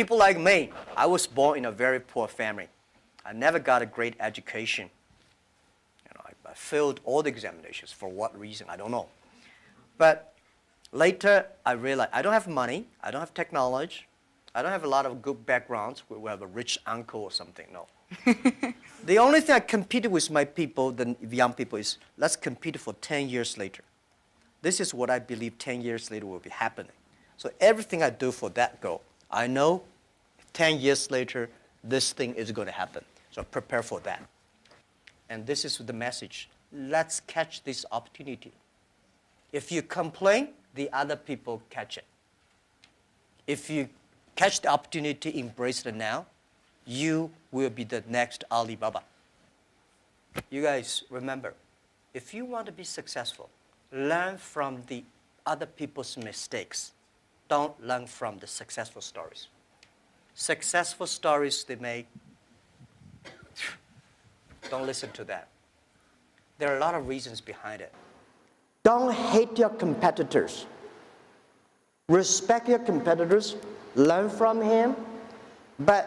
People like me, I was born in a very poor family. I never got a great education. I failed all the examinations. For what reason, I don't know. But later, I realized I don't have money, I don't have technology, I don't have a lot of good backgrounds. We have a rich uncle or something, no. The only thing I competed with my people, the young people, is let's compete for 10 years later. This is what I believe 10 years later will be happening. So everything I do for that goal, I know 10 years later, this thing is going to happen. So prepare for that. And this is the message. Let's catch this opportunity. If you complain, the other people catch it. If you catch the opportunity, embrace it now, you will be the next Alibaba. You guys remember, if you want to be successful, learn from the other people's mistakes. Don't learn from the successful stories. Successful stories they make, don't listen to that. There are a lot of reasons behind it. Don't hate your competitors. Respect your competitors, learn from him. But,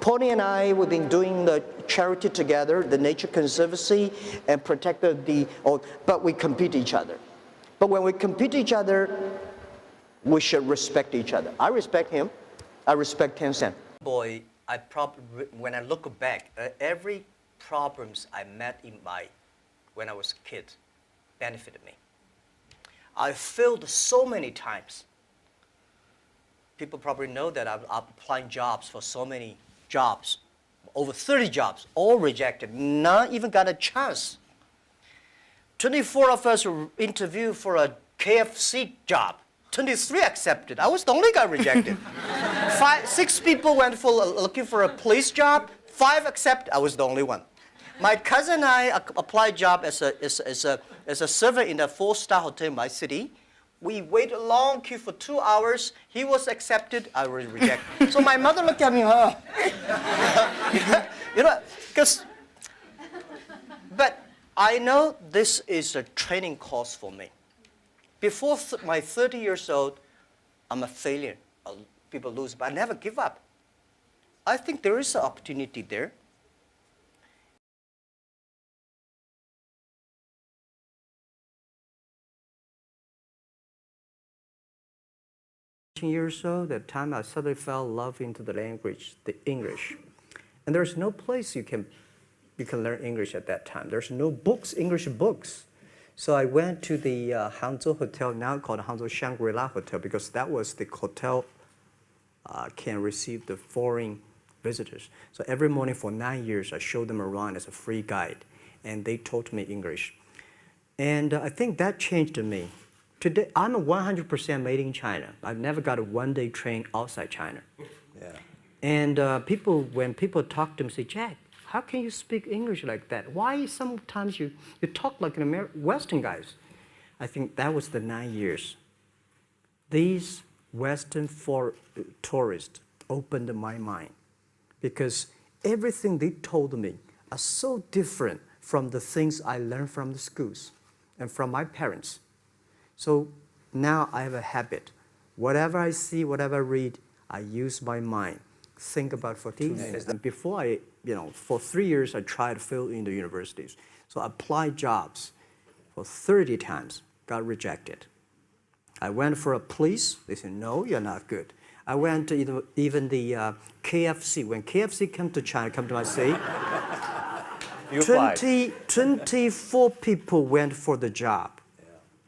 Pony and I, we've been doing the charity together, the Nature Conservancy, and protect but we compete each other. But when we compete each other, we should respect each other. I respect him. I respect Tencent. Boy, when I look back, every problems I met when I was a kid benefited me. I failed so many times. People probably know that I'm applying jobs for so many jobs, over 30 jobs, all rejected, not even got a chance. 24 of us were interviewed for a KFC job. 23 accepted. I was the only guy rejected. 6 people went for looking for a police job. 5 accepted. I was the only one. My cousin and I applied job as a server in a 4-star hotel in my city. We waited a long queue for 2 hours. He was accepted. I was rejected. So my mother looked at me, but I know this is a training course for me. Before my 30 years old, I'm a failure. People lose, but I never give up. I think there is an opportunity there. Years old, at the time I suddenly fell in love into the language, the English. And there's no place you can learn English at that time. There's no books, English books. So I went to the Hangzhou Hotel, now called Hangzhou Shangri-La Hotel, because that was the hotel can receive the foreign visitors. So every morning for 9 years, I showed them around as a free guide, and they taught me English. And I think that changed me. Today, I'm 100% made in China. I've never got a one-day train outside China. Yeah. And when people talk to me, say, Jack, how can you speak English like that? Why sometimes you talk like an Western guys? I think that was the 9 years. These Western tourists opened my mind because everything they told me are so different from the things I learned from the schools and from my parents. So now I have a habit. Whatever I see, whatever I read, I use my mind. Think about for 2 minutes. And before for 3 years, I tried to fill in the universities. So I applied jobs for 30 times, got rejected. I went for a police. They said, no, you're not good. I went to even the KFC. When KFC came to China, come to my city, 24 people went for the job.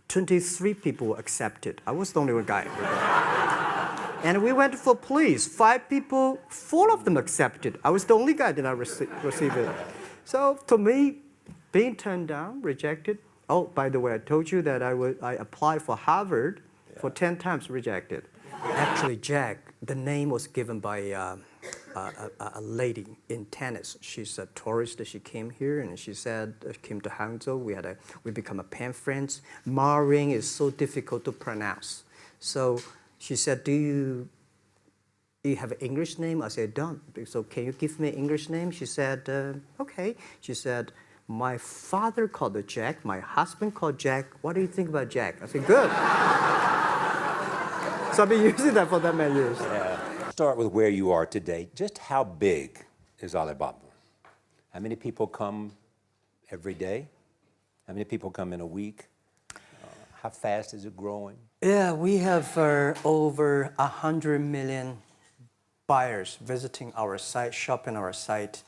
23 people were accepted. I was the only one guy. And we went for police. 5 people, 4 of them accepted. I was the only guy that did not receive it. So to me, being turned down, rejected. Oh, by the way, I told you that I applied for Harvard for 10 times, rejected. Actually, Jack, the name was given by a lady in tennis. She's a tourist. She came here and she said, came to Hangzhou. We become a pen friends. Maring is so difficult to pronounce. So she said, do you have an English name? I said, don't. So can you give me an English name? She said, okay. She said, my father called her Jack. My husband called Jack. What do you think about Jack? I said, good. So I've been using that for that many years. Yeah. Start with where you are today. Just how big is Alibaba? How many people come every day? How many people come in a week? How fast is it growing? Yeah, we have over 100 million buyers visiting our site, shopping our site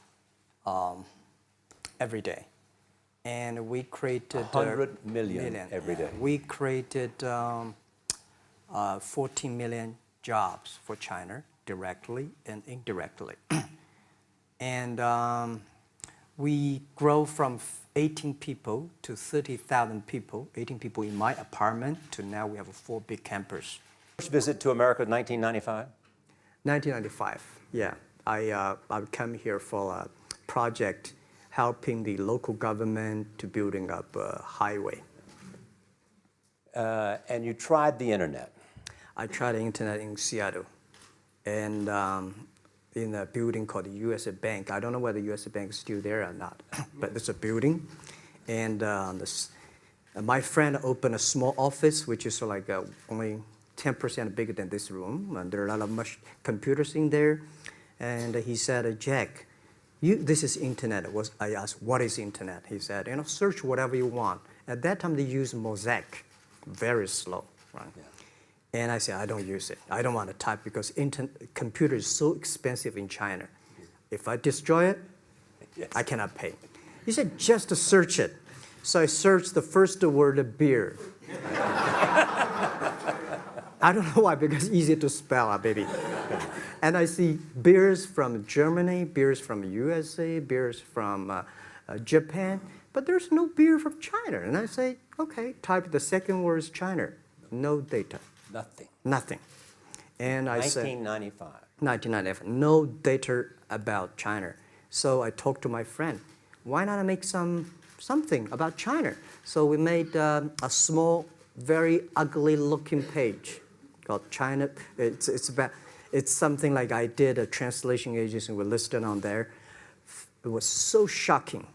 every day. And we created 100 million every day. We created 14 million jobs for China, directly and indirectly. And we grow from 18 people to 30,000 people, 18 people in my apartment, to now we have 4 big campers. First visit to America, 1995? 1995, yeah. I came here for a project helping the local government to building up a highway. And you tried the internet? I tried the internet in Seattle, and in a building called the U.S. Bank. I don't know whether the U.S. Bank is still there or not, but it's a building. And my friend opened a small office, which is like only 10% bigger than this room. And there are a lot of computers in there. And he said, Jack, this is internet. I asked, what is internet? He said, search whatever you want. At that time, they used Mosaic, very slow, right? Yeah. And I said, I don't use it. I don't want to type because computer is so expensive in China. If I destroy it, yes, I cannot pay. He said, just to search it. So I searched the first word, beer. I don't know why, because it's easy to spell, baby. And I see beers from Germany, beers from USA, beers from Japan, but there's no beer from China. And I say, okay, type the second word is China. No data. Nothing. Nothing. And I said, 1995. 1995, no data about China. So I talked to my friend, why not make something about China? So we made a small, very ugly looking page called China. It's something like I did a translation agency, we listed on there. It was so shocking.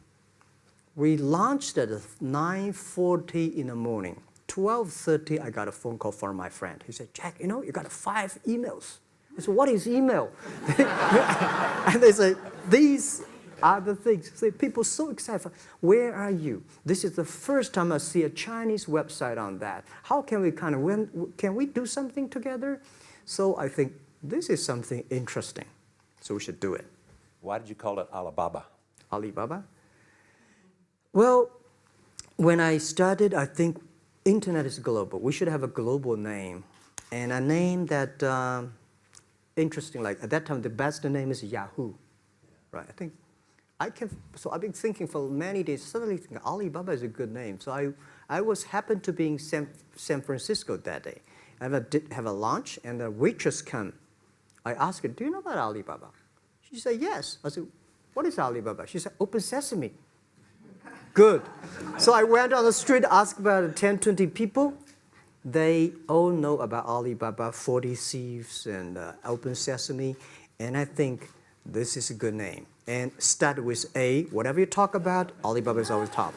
We launched at 9:40 in the morning. 12:30, I got a phone call from my friend. He said, Jack, you got 5 emails. I said, what is email? And they say, these are the things. So people so excited. Where are you? This is the first time I see a Chinese website on that. How can we can we do something together? So I think this is something interesting. So we should do it. Why did you call it Alibaba? Alibaba? Well, when I started, I think internet is global. We should have a global name. And a name that, interesting, like at that time, the best name is Yahoo. Right? So I've been thinking for many days, suddenly thinking Alibaba is a good name. So I happened to be in San Francisco that day. I did have a lunch, and the waitress came. I asked her, do you know about Alibaba? She said, yes. I said, what is Alibaba? She said, Open Sesame. Good. So I went on the street, asked about 10, 20 people. They all know about Alibaba, 40 Thieves, and Open Sesame. And I think this is a good name. And start with A. Whatever you talk about, Alibaba is always top.